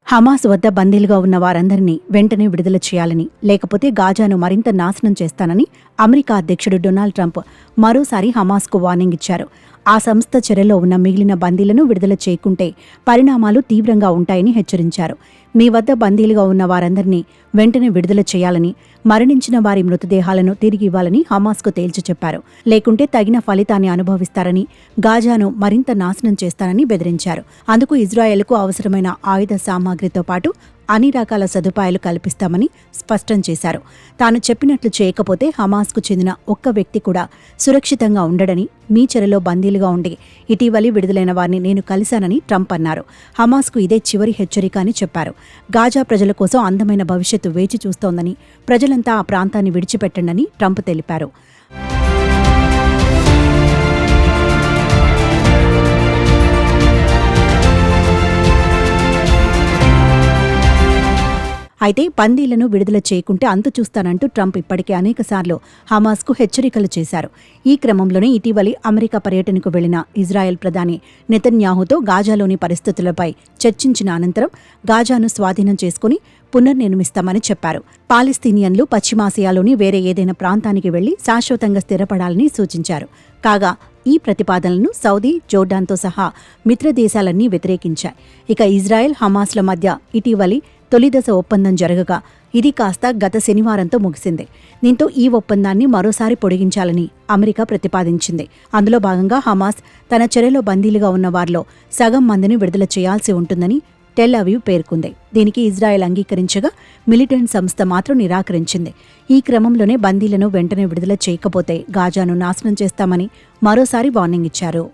Hamas వద్ద బందీలుగా ఉన్న వారందరినీ వెంటనే విడుదల చేయాలని, లేకపోతే గాజాను మరింత నాశనం చేస్తానని అమెరికా అధ్యక్షుడు డొనాల్డ్ ట్రంప్ మరోసారి హమాస్కు వార్నింగ్ ఇచ్చారు. ఆ సంస్థ చెరలో ఉన్న మిగిలిన బందీలను విడుదల చేయకుంటే పరిణామాలు తీవ్రంగా ఉంటాయని హెచ్చరించారు. మీ వద్ద బందీలుగా ఉన్న వారందరినీ వెంటనే విడుదల చేయాలని, మరణించిన వారి మృతదేహాలను తిరిగి ఇవ్వాలని హమాస్కు తేల్చి చెప్పారు. లేకుంటే తగిన ఫలితాన్ని అనుభవిస్తారని, గాజాను మరింత నాశనం చేస్తారని బెదిరించారు. అందుకు ఇజ్రాయెల్కు అవసరమైన ఆయుధ సామాగ్రితో పాటు అన్ని రకాల సదుపాయాలు కల్పిస్తామని స్పష్టం చేశారు. తాను చెప్పినట్లు చేయకపోతే హమాస్కు చెందిన ఒక్క వ్యక్తి కూడా సురక్షితంగా ఉండడని, మీ చెరలో బందీలుగా ఉండి ఇటీవలి విడుదలైన వారిని నేను కలిశానని ట్రంప్ అన్నారు. హమాస్కు ఇదే చివరి హెచ్చరిక అని చెప్పారు. గాజా ప్రజల కోసం అందమైన భవిష్యత్తు వేచి చూస్తోందని, ప్రజలంతా ఆ ప్రాంతాన్ని విడిచిపెట్టండని ట్రంప్ తెలిపారు. అయితే బందీలను విడుదల చేయకుంటే అంతు చూస్తానంటూ ట్రంప్ ఇప్పటికే అనేకసార్లు హమాస్కు హెచ్చరికలు చేశారు. ఈ క్రమంలోనే ఇటీవలి అమెరికా పర్యటనకు వెళ్లిన ఇజ్రాయెల్ ప్రధాని నెతన్యాహుతో గాజాలోని పరిస్థితులపై చర్చించిన అనంతరం గాజాను స్వాధీనం చేసుకుని పునర్నిర్మిస్తామని చెప్పారు. పాలస్తీనియన్లు పశ్చిమాసియాలోని వేరే ఏదైనా ప్రాంతానికి వెళ్లి శాశ్వతంగా స్థిరపడాలని సూచించారు. కాగా ఈ ప్రతిపాదనలను సౌదీ, జోర్డాన్తో సహా మిత్ర దేశాలన్నీ వ్యతిరేకించాయి. ఇక ఇజ్రాయెల్, హమాస్ల మధ్య ఇటీవలి తొలిదశ ఒప్పందం జరగగా ఇది కాస్త గత శనివారంతో ముగిసింది. దీంతో ఈ ఒప్పందాన్ని మరోసారి పొడిగించాలని అమెరికా ప్రతిపాదించింది. అందులో భాగంగా హమాస్ తన చెరలో బందీలుగా ఉన్న వారిలో సగం మందిని విడుదల చేయాల్సి ఉంటుందని టెల్ అవీవ్ పేర్కొంది. దీనికి ఇజ్రాయెల్ అంగీకరించగా మిలిటెంట్ సంస్థ మాత్రం నిరాకరించింది. ఈ క్రమంలోనే బందీలను వెంటనే విడుదల చేయకపోతే గాజాను నాశనం చేస్తామని మరోసారి వార్నింగ్ ఇచ్చారు.